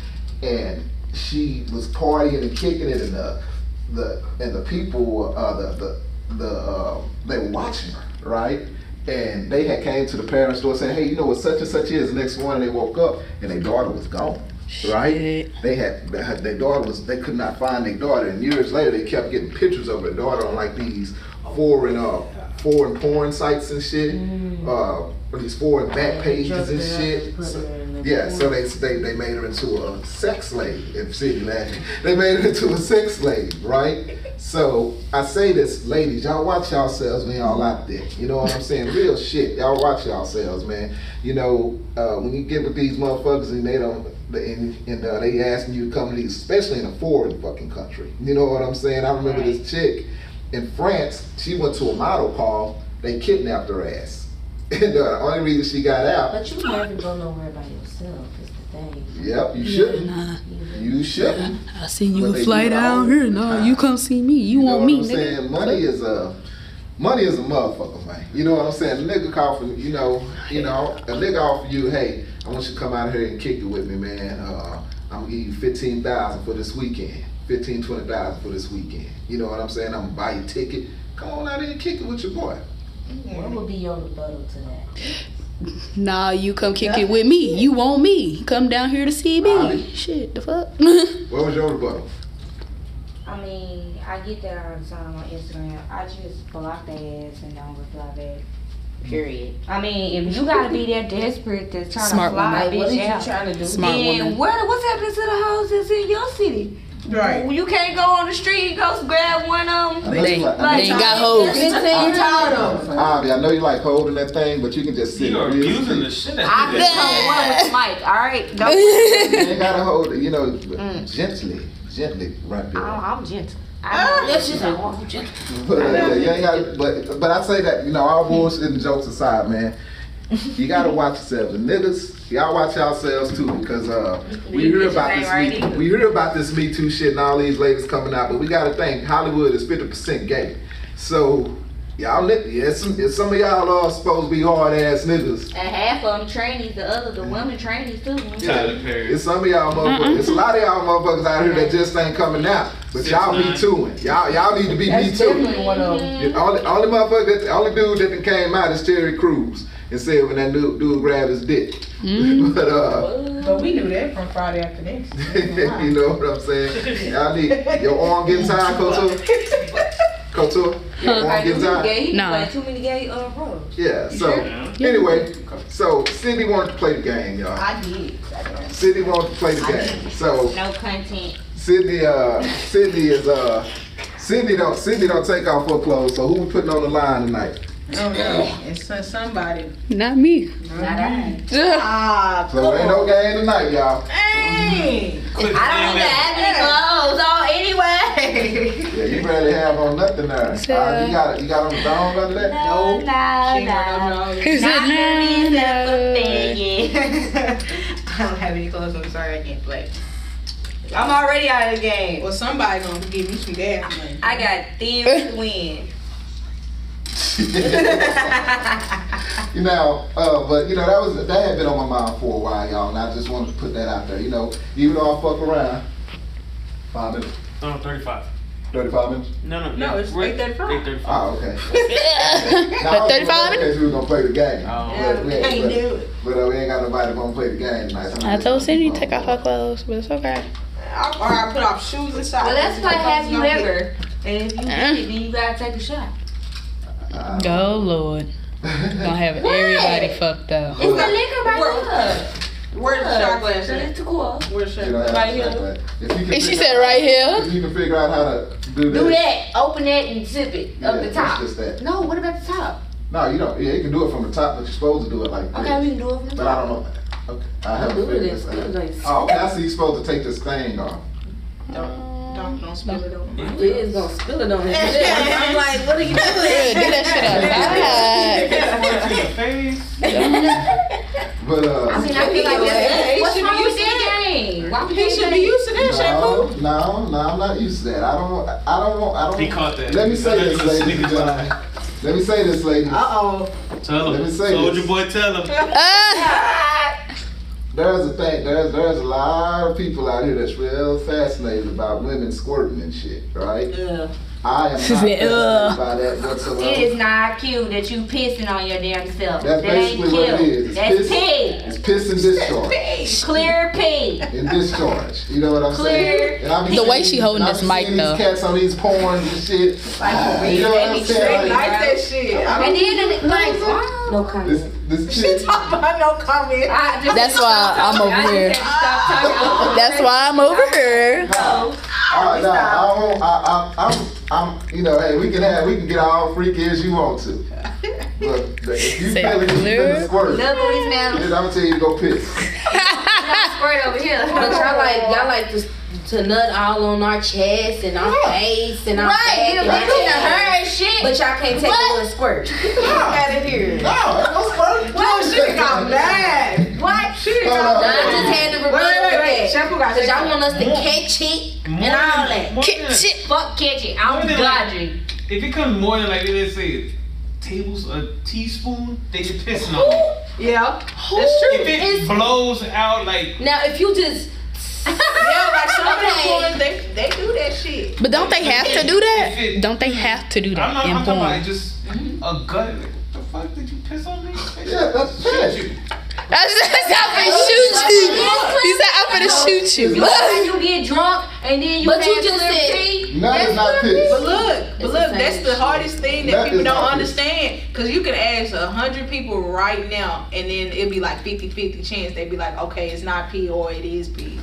Speaker 4: And she was partying and kicking it, and the people, they were watching her, right? And they had came to the parents' door saying, hey, you know what such and such is. The next morning they woke up and their daughter was gone, right? Their daughter was, they could not find their daughter. And years later they kept getting pictures of their daughter on like these foreign porn sites and shit, or these foreign back pages and shit. So they made her into a sex slave. They made her into a sex slave, right? So I say this, ladies, y'all watch yourselves when y'all out there. You know what I'm saying? Real shit. Y'all watch yourselves, man. You know, when you get with these motherfuckers and they don't, they asking you to come to these, especially in a foreign fucking country. You know what I'm saying? I remember this chick in France. She went to a model call. They kidnapped her ass. And the only reason she got out.
Speaker 1: But you never go nowhere by yourself. Is the thing.
Speaker 4: Yep, you shouldn't.
Speaker 7: Nah.
Speaker 4: You shouldn't.
Speaker 7: I seen you fly down here. No, you come see me. You want me,
Speaker 4: nigga. Saying? Money is a motherfucker, man. You know what I'm saying? A nigga call for you know, a nigga offer you, hey, I want you to come out here and kick it with me, man. I'm gonna give you $15,000 for this weekend. $20,000 for this weekend. You know what I'm saying? I'm gonna buy you a ticket. Come on out here and kick it with your boy.
Speaker 1: What would be your rebuttal to that?
Speaker 7: Nah, you come kick it with me. You want me. Come down here to see me.
Speaker 4: Right.
Speaker 7: Shit, the fuck?
Speaker 4: What was your rebuttal?
Speaker 5: I mean, I get that all the time on Instagram. I just block their ass and don't reply back.
Speaker 1: Period.
Speaker 5: I mean, if you gotta be that desperate to try
Speaker 7: Smart
Speaker 5: to fly a
Speaker 1: What
Speaker 5: bitch
Speaker 1: are
Speaker 5: out,
Speaker 1: you trying to do?
Speaker 7: Smart
Speaker 5: then
Speaker 7: woman.
Speaker 5: what's happening to the houses in your city?
Speaker 2: Right.
Speaker 5: You can't go on the street and go grab one of them.
Speaker 7: They ain't got hoes.
Speaker 4: I know you like holding that thing, but you can just sit.
Speaker 3: You're abusing the shit out
Speaker 5: I
Speaker 3: of
Speaker 5: can
Speaker 3: this.
Speaker 5: come one with the mic, alright? Don't.
Speaker 4: You ain't gotta hold it, you know, gently, right there.
Speaker 5: I'm gentle.
Speaker 1: Yes, you said gentle.
Speaker 4: But I say that, you know, all bullshit and jokes aside, man, you gotta watch yourselves. And niggas, y'all watch yourselves too, because we hear about this Me Too shit and all these ladies coming out, but we gotta think Hollywood is 50% gay. So y'all, some of y'all are supposed to be hard ass niggas.
Speaker 5: And half of them trainees, the women trainees too.
Speaker 3: Tyler Perry.
Speaker 4: It's some of y'all motherfuckers. It's a lot of y'all motherfuckers out here that just ain't coming out. But y'all Me Tooing. Y'all need to be Me Too.
Speaker 1: One of them.
Speaker 4: The only motherfucker, the only dude that came out is Terry Crews and said when that dude grabbed his dick.
Speaker 2: But we knew that from Friday After Next.
Speaker 4: You know what I'm saying? Y'all need your arm getting tired, Couture. Your arm getting tired.
Speaker 7: Nah.
Speaker 5: Too many gay roles.
Speaker 4: Yeah. So anyway, so Sydney wanted to play the game, y'all.
Speaker 2: I did.
Speaker 4: Sydney wanted to play the game. So
Speaker 5: No content.
Speaker 4: Sydney don't take off her clothes. So who we putting on the line tonight?
Speaker 2: Oh no, it's somebody.
Speaker 7: Not me.
Speaker 1: Not I.
Speaker 4: So ain't no game tonight, y'all.
Speaker 2: Hey!
Speaker 5: I don't have any clothes on anyway.
Speaker 4: Yeah, you barely have on nothing there. You got on the thong under that?
Speaker 5: No.
Speaker 7: He said,
Speaker 5: I don't have any clothes. I'm sorry, I can't play. I'm already out of the game.
Speaker 2: Well, somebody gonna give me some gas money.
Speaker 5: I got thin to win.
Speaker 4: You know, but you know that had been on my mind for a while, y'all, and I just wanted to put that out there. You know, even though I fuck around, 5 minutes,
Speaker 3: 35.
Speaker 4: 35 minutes.
Speaker 2: No, it's 8:35.
Speaker 3: 8:35.
Speaker 4: Oh, okay.
Speaker 7: 35 minutes?
Speaker 4: Because we were gonna play the game.
Speaker 3: Oh.
Speaker 2: We can't do it.
Speaker 4: But we ain't got nobody gonna play the game tonight.
Speaker 7: I told Cindy to take off her clothes, but it's okay.
Speaker 2: Or I put off shoes and socks.
Speaker 5: Well, that's why have you ever. And if you get it, then you gotta take a shot.
Speaker 7: Oh Lord. Gonna have everybody fucked up.
Speaker 5: It's the liquor right here.
Speaker 2: Where's the shot glass
Speaker 5: So
Speaker 2: at?
Speaker 5: it's too cool.
Speaker 2: Where's the
Speaker 4: You don't
Speaker 2: shot
Speaker 4: have
Speaker 2: glass?
Speaker 4: to
Speaker 2: Right
Speaker 4: take
Speaker 2: here.
Speaker 4: that. If you can
Speaker 7: And she
Speaker 4: figure
Speaker 7: said
Speaker 4: out-
Speaker 7: right here.
Speaker 4: If you can figure out how to do that.
Speaker 5: Do that. Open that and sip it up the
Speaker 4: it's
Speaker 5: top.
Speaker 4: just that.
Speaker 5: No, what about the top?
Speaker 4: No, you don't. Yeah, you can do it from the top, but you're supposed to do it like this.
Speaker 5: Okay, we can do it from the
Speaker 4: But I
Speaker 5: top.
Speaker 4: don't know. Okay, I haven't
Speaker 1: Do it
Speaker 4: figured
Speaker 1: and
Speaker 4: this
Speaker 1: spill
Speaker 4: out.
Speaker 1: it.
Speaker 4: Oh, okay. I see. You're supposed to take this thing off.
Speaker 2: Don't spill it on me.
Speaker 1: It is gonna spill it on his head. I'm like, what are you doing?
Speaker 7: Yeah, do that shit outside.
Speaker 3: Face.
Speaker 4: But
Speaker 5: I mean, I feel like what's wrong with that game? Why
Speaker 2: He should be used to that, Shampoo.
Speaker 4: no, I'm not used to that. I don't.
Speaker 3: He caught that.
Speaker 4: Let me say this, ladies and gentlemen. Let me say this, ladies.
Speaker 3: Tell
Speaker 4: Let
Speaker 3: him.
Speaker 4: me say
Speaker 3: Soldier
Speaker 4: this.
Speaker 3: boy, tell him.
Speaker 4: There's a thing. There's a lot of people out here that's real fascinated about women squirting and shit, right?
Speaker 6: Yeah.
Speaker 4: I am not fascinated by that whatsoever.
Speaker 5: It is not cute that you pissing on your damn self.
Speaker 4: That's
Speaker 5: that ain't
Speaker 4: basically what it
Speaker 5: cute.
Speaker 4: is.
Speaker 5: That's pee.
Speaker 4: It's piss and discharge.
Speaker 5: Clear pee.
Speaker 4: And discharge. You know what I'm
Speaker 5: Clear.
Speaker 4: saying? And I be
Speaker 7: The way
Speaker 4: seeing
Speaker 7: she holding
Speaker 4: I
Speaker 7: this
Speaker 4: be
Speaker 7: mic,
Speaker 4: seeing
Speaker 7: though.
Speaker 4: These cats on these porns and shit. You know what I'm saying?
Speaker 2: Like that shit.
Speaker 5: And then like, wow. No comment.
Speaker 4: This chick.
Speaker 2: about no comment.
Speaker 7: That's why I'm over here. That's why I'm over here.
Speaker 4: I'm, you know, hey, we can get all freaky as you want to. But if you
Speaker 7: Say
Speaker 4: feel it, you finna squirt.
Speaker 5: Look what he's now.
Speaker 4: I'm gonna tell you to go piss.
Speaker 5: Squirt over here.
Speaker 1: But y'all like to nut all on our chest and our face and our back.
Speaker 5: You bitch in her and shit.
Speaker 1: But y'all can't take a little squirt.
Speaker 2: Get out of here.
Speaker 4: No, ain't no squirt.
Speaker 2: No, she got mad.
Speaker 5: What?
Speaker 2: She
Speaker 4: Hold
Speaker 2: got
Speaker 4: on.
Speaker 1: I just had to repeat that.
Speaker 2: Shampoo got
Speaker 1: Cause y'all want us to catch it and all that.
Speaker 7: Catch it.
Speaker 5: Fuck catching. I'm dodging.
Speaker 3: If it comes more than like let's say a teaspoon, they can piss on it.
Speaker 2: Yeah, that's true.
Speaker 3: If it blows out like
Speaker 1: Now if you just
Speaker 2: Yeah, like some of the boys, they do that shit.
Speaker 7: But don't they have to do that? Don't they have to do
Speaker 3: I'm
Speaker 7: that
Speaker 3: not
Speaker 7: in
Speaker 3: I'm talking about
Speaker 7: porn?
Speaker 3: just a gut. Like, what the fuck did you piss on me?
Speaker 4: Yeah, that's shit.
Speaker 3: you.
Speaker 7: That's I'm finna shoot you. He said I'm finna shoot you.
Speaker 5: You like you get drunk and then you
Speaker 1: But you
Speaker 5: pass
Speaker 1: just
Speaker 5: clear
Speaker 1: said-
Speaker 5: pee.
Speaker 4: None is not piss.
Speaker 2: But look, that's the hardest thing that
Speaker 4: That
Speaker 2: people
Speaker 4: is
Speaker 2: don't
Speaker 4: not
Speaker 2: understand. Cause you can ask 100 people right now, and then it'd be like 50-50 chance. They'd be like, okay, it's not pee or it is pee.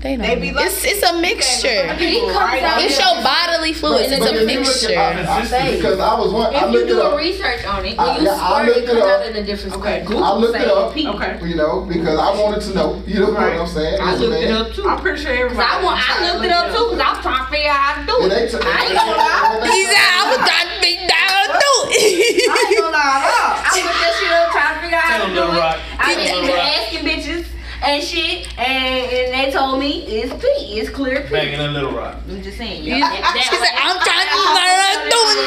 Speaker 7: They
Speaker 2: They be
Speaker 7: don't.
Speaker 2: like,
Speaker 7: It's a mixture.
Speaker 2: People right now.
Speaker 7: It's your bodily fluids. It's a mixture.
Speaker 4: Because I was one. I
Speaker 5: If you
Speaker 4: looked it
Speaker 5: do a
Speaker 4: up.
Speaker 5: research on it,
Speaker 1: when you
Speaker 4: I
Speaker 1: squirt
Speaker 4: looked
Speaker 1: it
Speaker 4: it
Speaker 1: comes
Speaker 4: up.
Speaker 1: out in a different
Speaker 2: Okay,
Speaker 1: spot.
Speaker 4: I looked it up.
Speaker 2: Okay.
Speaker 4: You know, because I wanted to know. You know what I'm saying?
Speaker 2: I
Speaker 4: As a
Speaker 2: looked it
Speaker 4: man.
Speaker 2: up too. I'm pretty sure everybody.
Speaker 5: I looked it up too because I'm trying to figure out how to do
Speaker 4: And
Speaker 5: it.
Speaker 4: they took.
Speaker 5: I ain't gonna lie.
Speaker 7: He said I was trying to think down through
Speaker 2: I ain't gonna lie.
Speaker 5: I looked that shit up trying to figure out how
Speaker 3: Tell
Speaker 5: to
Speaker 3: him,
Speaker 5: do
Speaker 3: Lil
Speaker 5: it.
Speaker 3: Rock.
Speaker 5: I
Speaker 3: Tell
Speaker 5: been
Speaker 3: him,
Speaker 5: even
Speaker 3: Lil Rock.
Speaker 5: asking bitches and shit, and they told me it's pee, it's clear
Speaker 3: Back
Speaker 5: pee.
Speaker 3: in a Little Rock.
Speaker 5: I'm just saying.
Speaker 7: She said I'm trying to learn doing.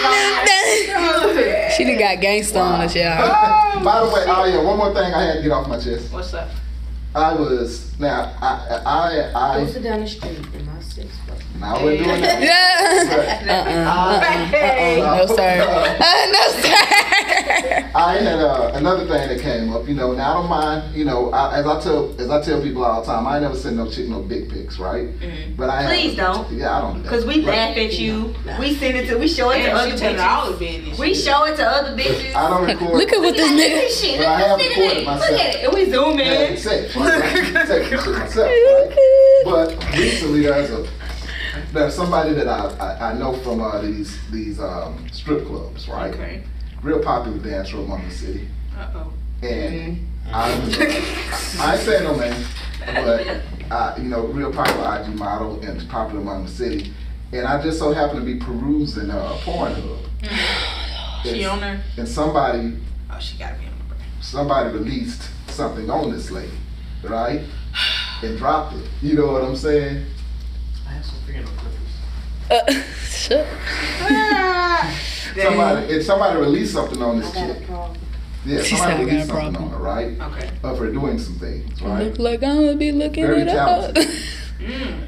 Speaker 7: She done got gangsta on us, y'all.
Speaker 4: By the way, oh yeah, one more thing I had to get off my chest.
Speaker 2: What's up?
Speaker 4: I was now
Speaker 1: Go sit down the street in my 6 foot.
Speaker 4: I wasn't doing that.
Speaker 7: Yeah. No sir. No sir.
Speaker 4: I had another thing that came up. You know, now I don't mind. You know, as I tell people all the time, I ain't never send no chick no dick pics, right? But I
Speaker 5: Please don't.
Speaker 4: Yeah, I don't do that.
Speaker 5: Cause we laugh at you. We send it to. We show it to other bitches.
Speaker 2: business.
Speaker 5: We show it to other bitches.
Speaker 4: I don't record.
Speaker 7: Look at what this nigga.
Speaker 5: Shit,
Speaker 4: But I have
Speaker 5: look
Speaker 4: recorded
Speaker 5: at
Speaker 4: myself.
Speaker 5: it. And we zoom in.
Speaker 4: Sex, right? Sex shit myself, right? But recently there's somebody that I know from these strip clubs, right?
Speaker 2: Okay.
Speaker 4: Real popular dancer among the city.
Speaker 2: Uh-oh.
Speaker 4: And I ain't saying no name, but you know, real popular IG model and popular among the city. And I just so happened to be perusing Pornhub.
Speaker 2: She on there?
Speaker 4: And somebody
Speaker 2: Oh, she gotta be on the brain.
Speaker 4: somebody released something on this lady, right? And dropped it. You know what I'm saying?
Speaker 3: I have some freaking clippers.
Speaker 7: Shut.
Speaker 4: Somebody released something on this chick. Yeah,
Speaker 7: She
Speaker 4: somebody
Speaker 7: said I got a
Speaker 4: released something
Speaker 7: problem.
Speaker 4: on her, right?
Speaker 2: Okay.
Speaker 4: Of her doing some things, right?
Speaker 7: Look like I'm gonna be looking
Speaker 4: Very
Speaker 7: it up.
Speaker 4: talented.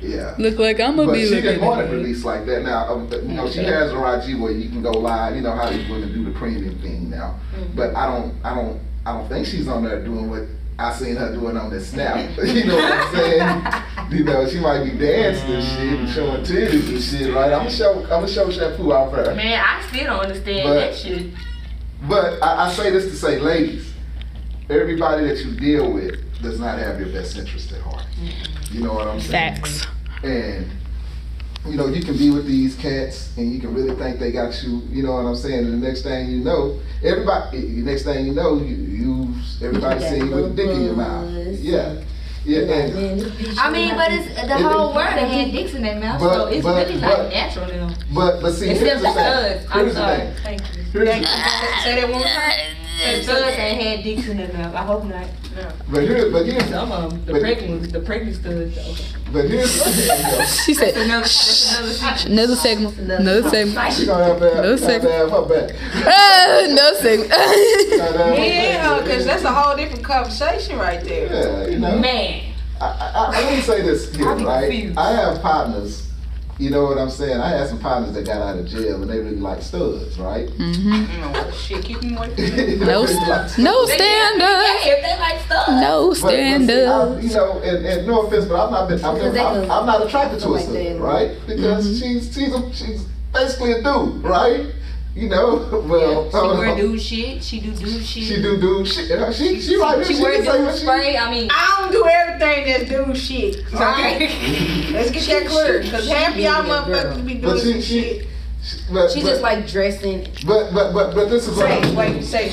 Speaker 4: Yeah.
Speaker 7: Look like I'm gonna
Speaker 4: But
Speaker 7: be
Speaker 4: she
Speaker 7: looking
Speaker 4: didn't want
Speaker 7: it
Speaker 4: it released like that. Now, you know, she has her IG where you can go live. You know how these women do the premium thing now. But I don't think she's on there doing what I seen her doing on this Snap. You know what I'm saying? You know, she might be dancing and shit and showing titties and shit, right? I'm gonna show Shampoo off her.
Speaker 5: Man, I still don't understand
Speaker 4: But-
Speaker 5: that shit.
Speaker 4: But I say this to say, ladies, everybody that you deal with does not have your best interest at heart. You know what I'm saying?
Speaker 7: Facts.
Speaker 4: And you know, you can be with these cats and you can really think they got you, you know what I'm saying? And the next thing you know, everybody see you with a dick in your mouth. Yeah. Yeah, and
Speaker 5: I mean, but it's the whole world that had dicks in their mouth, so it's really not natural to them.
Speaker 4: but see,
Speaker 5: Except
Speaker 4: here's the
Speaker 5: the
Speaker 4: thing.
Speaker 5: studs. I'm
Speaker 4: Here's the
Speaker 5: sorry.
Speaker 4: thing.
Speaker 5: Thank you.
Speaker 4: Here's the
Speaker 2: Say that one more time.
Speaker 5: studs ain't had dicks in their mouth. I hope not.
Speaker 4: But here's
Speaker 5: Some of them, the pregnant studs. Okay.
Speaker 4: But here's
Speaker 7: She said, another segment. Another segment.
Speaker 4: she gonna have to have her back.
Speaker 7: No segment.
Speaker 2: Yeah, because that's a whole different conversation right there.
Speaker 4: Yeah, you know.
Speaker 5: Man.
Speaker 4: I let me say this here, right?
Speaker 5: confused.
Speaker 4: I have partners. You know what I'm saying? I had some partners that got out of jail and they really like studs, right?
Speaker 2: Shit, keep them away.
Speaker 7: No stand up.
Speaker 5: If they like stuff.
Speaker 7: No stand up.
Speaker 4: You know, and no offense, but I'm not attracted to a stud, right? Because she's basically a dude, right? You know, well,
Speaker 5: She wear dude shit. She do dude shit.
Speaker 4: She do dude shit. She right.
Speaker 5: She wear dude spray. I mean,
Speaker 2: I don't do everything that's dude shit. Okay? Let's get that clear. Because half y'all motherfuckers be doing some shit.
Speaker 1: She just like dressing.
Speaker 4: But this is what
Speaker 2: Say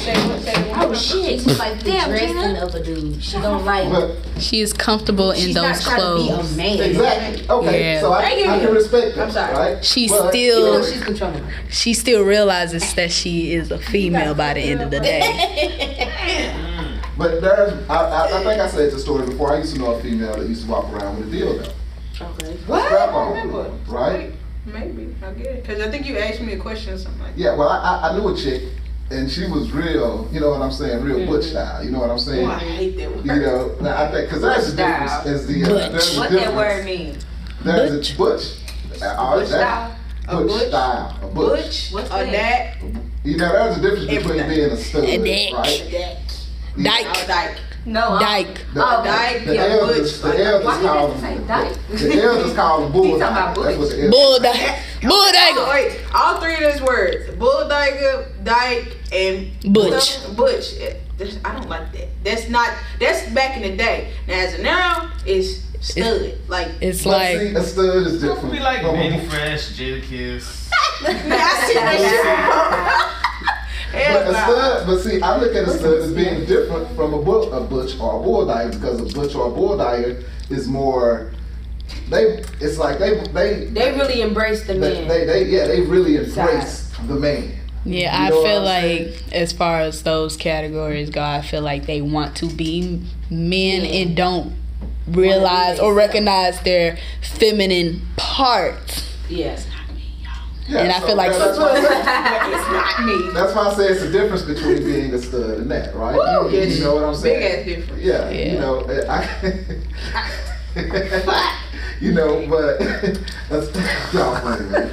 Speaker 2: what?
Speaker 1: Oh shit! She's like the dressing of a dude. She don't like.
Speaker 7: She is comfortable in those clothes.
Speaker 1: She's not trying to be a man.
Speaker 4: Exactly. Okay.
Speaker 7: Yeah.
Speaker 4: So I can respect that.
Speaker 2: I'm sorry.
Speaker 4: Right?
Speaker 7: She
Speaker 4: But,
Speaker 7: still
Speaker 1: She's controlling.
Speaker 7: she still realizes that she is a female by the end of the day.
Speaker 4: But there's, I think I said the story before. I used to know a female that used to walk around with a dildo.
Speaker 1: Okay.
Speaker 4: Strap on, right?
Speaker 2: Maybe, I get it. Because I think you asked me a question or something like that.
Speaker 4: Yeah, well, I knew a chick, and she was real, you know what I'm saying, real butch style, you know what I'm saying?
Speaker 2: Oh, I hate that word.
Speaker 4: You know, now I think, because there's a difference, there's a
Speaker 5: what that word
Speaker 4: difference.
Speaker 5: mean?
Speaker 4: There's a butch.
Speaker 5: Butch style?
Speaker 2: A butch?
Speaker 4: style, a butch.
Speaker 5: What's
Speaker 2: A
Speaker 5: that?
Speaker 2: that?
Speaker 4: You know, there's a difference between
Speaker 2: Everything.
Speaker 4: being a stud,
Speaker 7: A dick.
Speaker 4: right?
Speaker 7: Dyke.
Speaker 2: Dyke.
Speaker 5: No.
Speaker 7: Dyke.
Speaker 2: Oh, dyke,
Speaker 4: The
Speaker 2: yeah,
Speaker 4: elders,
Speaker 2: butch.
Speaker 4: the elders
Speaker 5: Why you
Speaker 4: call
Speaker 5: have to say
Speaker 4: them,
Speaker 5: dyke?
Speaker 4: the elders call them bull
Speaker 5: He's talking about
Speaker 4: dyke. That's what the elders.
Speaker 7: Bull dyke. Bull
Speaker 2: Oh,
Speaker 7: dyke.
Speaker 2: wait, all three of those words. Bull dyke, dyke, and
Speaker 7: Butch.
Speaker 2: Butch. I don't like that. That's back in the day. Now, as of now, it's stud. Like,
Speaker 7: It's
Speaker 4: But
Speaker 7: like
Speaker 4: see, a stud is
Speaker 3: Don't
Speaker 4: different.
Speaker 3: be like
Speaker 4: from a-
Speaker 3: Manny Fresh, Jadakiss.
Speaker 2: I see that shit.
Speaker 4: But see, I look at a stud as being different from a butch or a bull dagger, because a butch or a bull dagger is more. It's like they
Speaker 1: really embrace the man.
Speaker 4: they really embrace the man.
Speaker 7: Yeah,
Speaker 4: You
Speaker 7: I
Speaker 4: know
Speaker 7: feel
Speaker 4: what I'm
Speaker 7: like as far as those categories go, I feel like they want to be men and don't realize or recognize their feminine parts.
Speaker 1: Yes.
Speaker 4: Yeah,
Speaker 7: And I feel like
Speaker 4: that's why,
Speaker 2: It's not me.
Speaker 4: that's why I say it's a difference between being a stud and that, right?
Speaker 2: Woo,
Speaker 4: you know what I'm saying?
Speaker 2: Big ass difference.
Speaker 4: Yeah,
Speaker 7: Yeah.
Speaker 4: you know, you know, but that's y'all funny, man.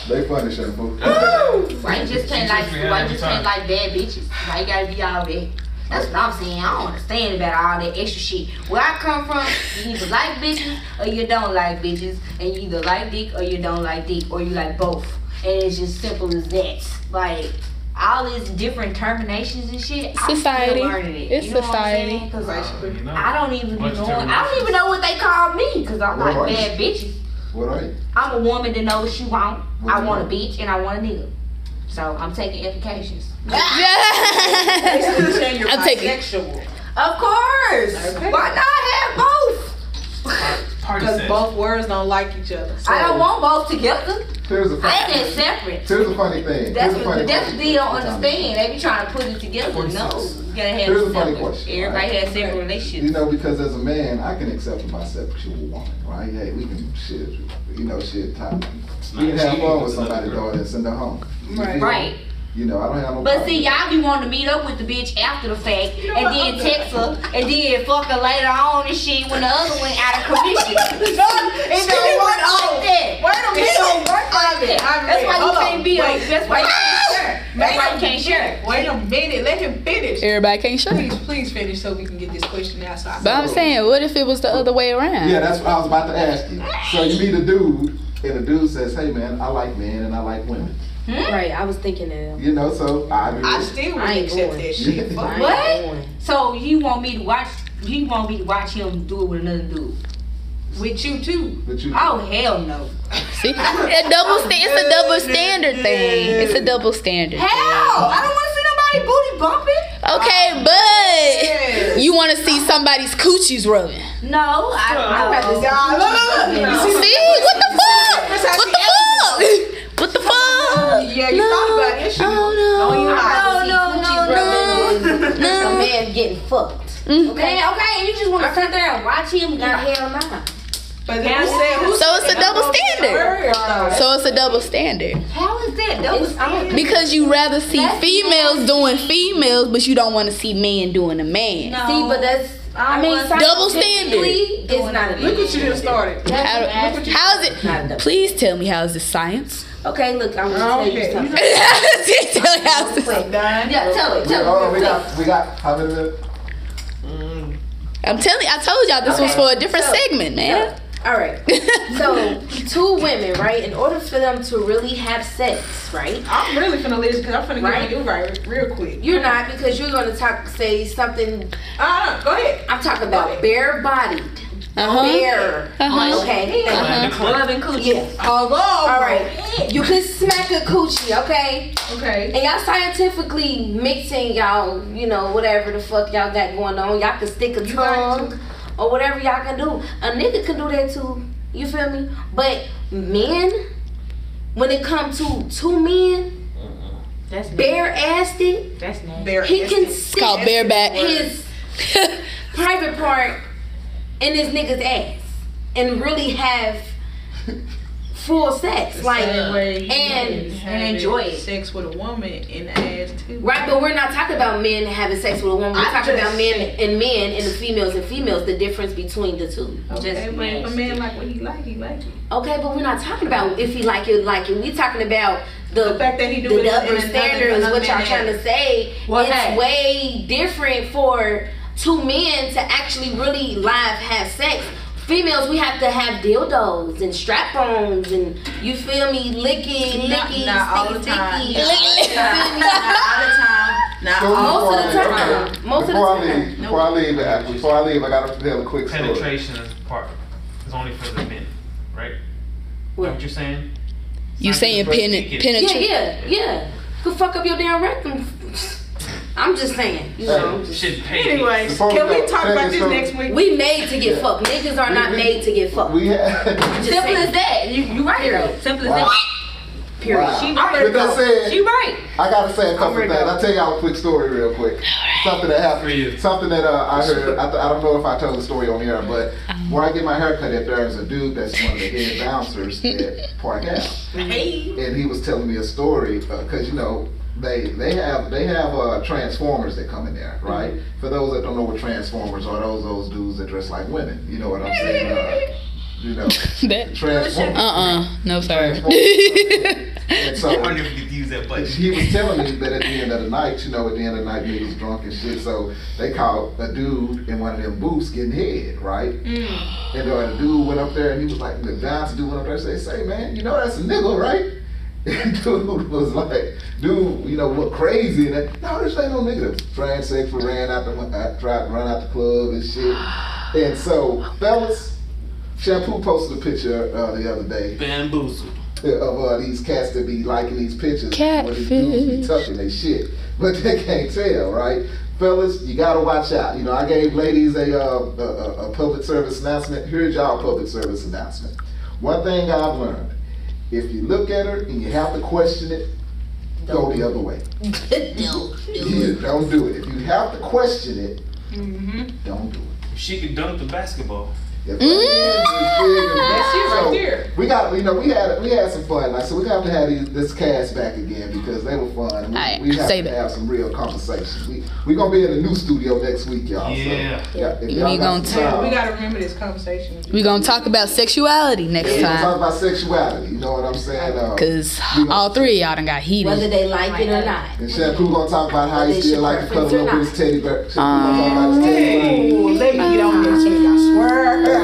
Speaker 4: They funny, Shampoo.
Speaker 5: Why you just can't like bad bitches? Why you gotta be all that? That's what I'm saying. I don't understand about all that extra shit. Where I come from, you either like bitches or you don't like bitches, and you either like dick or you don't like dick, or you like both. And it's just simple as that. Like all these different terminations and shit.
Speaker 7: Society.
Speaker 5: I'm still learning it.
Speaker 7: It's
Speaker 5: You know
Speaker 7: society.
Speaker 5: What I'm saying? 'Cause
Speaker 3: You know.
Speaker 5: I don't even be
Speaker 3: What's
Speaker 5: knowing. I don't
Speaker 3: termination?
Speaker 5: even know what they call me. Cause I'm
Speaker 4: What
Speaker 5: like
Speaker 4: are you?
Speaker 5: bad bitches.
Speaker 4: What are you?
Speaker 5: I'm a woman that knows what she want.
Speaker 4: What
Speaker 5: I
Speaker 4: you
Speaker 5: want a
Speaker 4: want?
Speaker 5: bitch and I want a nigga. So I'm taking implications.
Speaker 7: I'm taking.
Speaker 2: Bisexual.
Speaker 5: Of course.
Speaker 2: Okay.
Speaker 5: Why not have both?
Speaker 3: Party
Speaker 2: Because
Speaker 3: sex.
Speaker 2: both words don't like each other.
Speaker 5: I don't want both together.
Speaker 4: Here's the
Speaker 5: I
Speaker 4: funny.
Speaker 5: ain't that separate.
Speaker 4: Here's the funny thing.
Speaker 5: That's
Speaker 4: Here's the
Speaker 5: what
Speaker 4: funny
Speaker 5: that's
Speaker 4: question.
Speaker 5: what they don't understand. They be trying to put it together. No, you gotta have
Speaker 4: Here's
Speaker 5: it
Speaker 4: a funny
Speaker 5: separate.
Speaker 4: question,
Speaker 5: Everybody
Speaker 4: right?
Speaker 5: has separate relationships.
Speaker 4: You know, because as a man, I can accept a bisexual woman, right? Hey, we can shit, you know, shit. We can have fun with somebody though and send her home. You feel me?
Speaker 5: Right.
Speaker 4: You know, I don't have no.
Speaker 5: But
Speaker 4: problem.
Speaker 5: see, y'all be wanting to meet up with the bitch after the fact, and then text her, and then fuck her later on and shit when the other went out of commission. It don't work like that.
Speaker 2: Wait a minute.
Speaker 5: It don't work like that. That's why you
Speaker 2: Hold on.
Speaker 5: can't be.
Speaker 2: Wait.
Speaker 5: That's why you can't share. That's why you can't share.
Speaker 2: Wait a minute. Let him finish.
Speaker 7: Everybody can't show.
Speaker 2: Please finish so we can get this question out. So I
Speaker 7: But I'm saying, what if it was the other way around?
Speaker 4: Yeah, that's what I was about to ask you. So you meet a dude, and the dude says, "Hey man, I like men and I like women."
Speaker 1: Right, I was thinking that.
Speaker 4: You know, so I agree.
Speaker 2: I still
Speaker 1: I
Speaker 2: wouldn't
Speaker 1: ain't
Speaker 2: accept
Speaker 1: going.
Speaker 2: that shit. Fuck
Speaker 1: I ain't
Speaker 5: What?
Speaker 1: going.
Speaker 5: So you want me to watch? You want me to watch him do it with another dude?
Speaker 2: with you too.
Speaker 4: But you.
Speaker 5: Oh hell no!
Speaker 7: See, it's a double standard thing. It's a double standard.
Speaker 5: Hell, I don't want to see nobody booty bumping.
Speaker 7: Okay, but you want to see somebody's coochies rubbing.
Speaker 5: No, I'd rather see.
Speaker 7: See, what the fuck? What the fuck? What the fuck?
Speaker 2: Yeah, you thought about it.
Speaker 7: Oh no.
Speaker 2: No, you
Speaker 5: I
Speaker 2: not.
Speaker 1: getting fucked.
Speaker 5: Okay, and you just want to sit there and watch him?
Speaker 1: Not hell nah.
Speaker 2: But then
Speaker 7: So it's a double standard. So it's a double standard.
Speaker 5: How is that double standard?
Speaker 7: Because you rather see females doing females, but you don't want to see men doing a man.
Speaker 5: No.
Speaker 1: See, but that's
Speaker 7: Double standard.
Speaker 1: It's not a
Speaker 2: look what you just started.
Speaker 7: How is it? Please tell me how is this science?
Speaker 1: Okay, look, I'm gonna tell you something.
Speaker 7: Tell me how is this?
Speaker 1: Yeah, tell it.
Speaker 4: Hold on, we got how many minutes?
Speaker 7: I'm telling you, I told y'all this was for a different segment, man.
Speaker 1: All right. So, two women, right? In order for them to really have sex, right?
Speaker 2: I'm really finna listen because I'm finna get you right real quick.
Speaker 1: You're not, because you're gonna say something.
Speaker 2: Go ahead.
Speaker 1: I'm talking about bare-bodied. Bare. Okay.
Speaker 5: Club and coochie.
Speaker 1: Yeah. All right. You can smack a coochie, okay?
Speaker 2: Okay.
Speaker 1: And y'all scientifically mixing y'all, you know, whatever the fuck y'all got going on. Y'all can stick a tongue or whatever y'all can do. A nigga can do that too. You feel me? But men, when it comes to two men,
Speaker 5: that's
Speaker 1: bare-assed,
Speaker 5: that's nasty.
Speaker 1: he can stick
Speaker 7: called bareback.
Speaker 1: his private part in this nigga's ass and really have full sex, like, and
Speaker 5: enjoy it.
Speaker 2: Sex with a woman in the ass too.
Speaker 1: Right, but we're not talking about men having sex with a woman. We're talking about men and the females and females. The difference between the two.
Speaker 2: Okay, but if a man like what he like it.
Speaker 1: Okay, but we're not talking about if he like it. We talking about the
Speaker 2: fact that he do
Speaker 1: the
Speaker 2: it
Speaker 1: double standard is what y'all trying to say. It's way different for two men to actually really live have sex. Females, we have to have dildos and strap-ons and, you feel me, licky,
Speaker 2: not all the time.
Speaker 1: sticky.
Speaker 2: Not all the time.
Speaker 1: Most of the time.
Speaker 4: Before I leave, I gotta tell a quick story.
Speaker 3: Penetration part is only for the men, right? What you're saying?
Speaker 7: You saying penetration?
Speaker 1: Yeah. Could fuck up your damn rectum. I'm just saying, you know.
Speaker 2: Anyways, can we talk about this next week?
Speaker 1: We made to get fucked. Niggas are not made to get fucked.
Speaker 5: Simple as that. You right though. Simple as that.
Speaker 1: Period.
Speaker 4: Wow.
Speaker 5: She right.
Speaker 4: With that said,
Speaker 5: she right.
Speaker 4: I gotta say a couple things. I'll tell y'all a quick story real quick. Something that happened. Something that I heard. I don't know if I told the story on here, but where I get my haircut at, there's a dude that's one of the head bouncers at Park Ave.
Speaker 5: Hey.
Speaker 4: And he was telling me a story because you know. They have Transformers that come in there, right? For those that don't know what Transformers are, those dudes that dress like women. You know what I'm saying? You know, Transformers.
Speaker 7: No sir.
Speaker 4: And so
Speaker 3: I never get to use that button.
Speaker 4: he was telling me that at the end of the night, you know, at the end of the night, niggas drunk and shit. So they caught a dude in one of them booths getting head, right? And the dude went up there and he was like, the bouncer dude went up there and said, "Say, man, you know that's a nigga, right?" And dude was like, you know, look crazy. And that, no, this ain't no nigga. Transsexual tried to run out the club and shit. And so, fellas, Shampoo posted a picture the other day.
Speaker 3: Bamboozled.
Speaker 4: Of these cats that be liking these pictures.
Speaker 7: Catfish.
Speaker 4: Where these dudes be touching they shit. But they can't tell, right? Fellas, you gotta watch out. You know, I gave ladies a public service announcement. Here's y'all public service announcement. One thing I've learned. If you look at her and you have to question it, go the other way. Don't do it. If you have to question it, don't do it.
Speaker 3: She could dunk the basketball.
Speaker 2: That's it right there.
Speaker 4: We got, you know, we had some fun. Like, so we have to have this cast back again because they were fun. We have to have some real conversations. We gonna be in the new studio next week, y'all.
Speaker 3: Yeah.
Speaker 4: So,
Speaker 7: we gotta
Speaker 2: remember this conversation.
Speaker 7: We gonna talk about sexuality next time.
Speaker 4: We're gonna talk about sexuality. You know what I'm saying?
Speaker 7: Cause all three of y'all done got heated.
Speaker 1: Whether they like it or not.
Speaker 4: And Shampoo gonna talk about how he still like to cuddle up with his teddy bear.
Speaker 2: Let me get on this thing, I swear.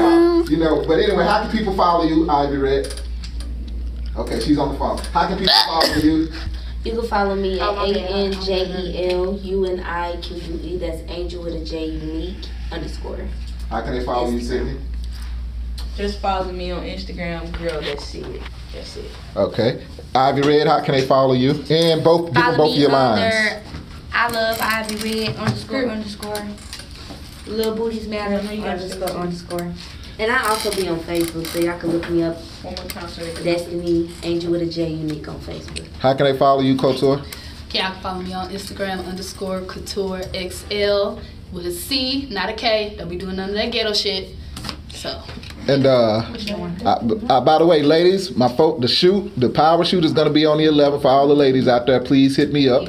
Speaker 4: You know, but anyway, how can people follow you, Ivy Red? Okay, she's on the phone. How can people follow you?
Speaker 1: You can follow me at ANJELUNIQUE. That's Angel with a J Unique _
Speaker 4: How can they follow you, Sydney?
Speaker 2: Just follow me on Instagram, girl. That's it.
Speaker 4: Okay. Ivy Red, how can they follow you? And give them both your lines.
Speaker 5: I love Ivy Red __ Little Booties Matter __
Speaker 1: And I also be on Facebook, so y'all can look me up.
Speaker 2: One more time, so
Speaker 1: Destiny Angel with a J Unique on Facebook.
Speaker 4: How can they follow you, Couture?
Speaker 7: Y'all can follow me on Instagram _CoutureXL. with a C, not a K. Don't be doing none of that ghetto shit. So.
Speaker 4: And by the way, ladies, the power shoot is gonna be on the 11th. For all the ladies out there, please hit me up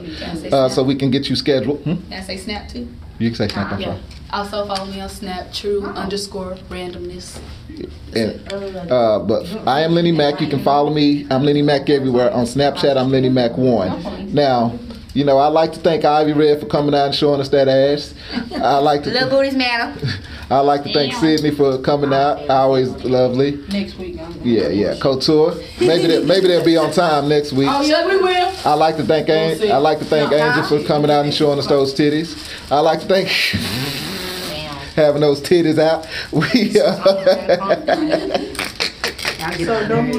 Speaker 4: so we can get you scheduled.
Speaker 7: Can I say Snap too?
Speaker 4: You can say Snap. I'm sorry.
Speaker 7: Also follow me on Snap, true_randomness.
Speaker 4: But I am Lenny Mac. You can follow me. I'm Lenny Mac everywhere. On Snapchat, I'm Lenny Mac 1. Now, you know, I'd like to thank Ivy Red for coming out and showing us that ass. I like to
Speaker 5: Little booties matter.
Speaker 4: I like to thank Sydney for coming out. Always lovely.
Speaker 2: Next week.
Speaker 4: Yeah. Couture. Maybe they'll be on time next week.
Speaker 2: Oh yeah, we will.
Speaker 4: I like to thank Angel for coming out and showing us those titties. I like to thank having those titties out.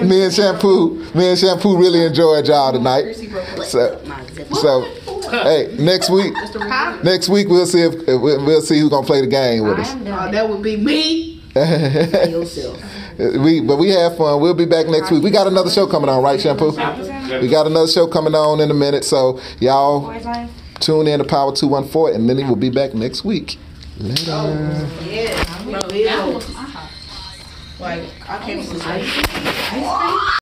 Speaker 4: Me and Shampoo really enjoyed y'all tonight. So hey, next week we'll see who's gonna play the game with us.
Speaker 2: That would be me.
Speaker 4: We have fun. We'll be back next week. We got another show coming on, right, Shampoo? We got another show coming on in a minute. So y'all tune in to Power 214, and Lenny will be back next week. Later.
Speaker 2: Like I can't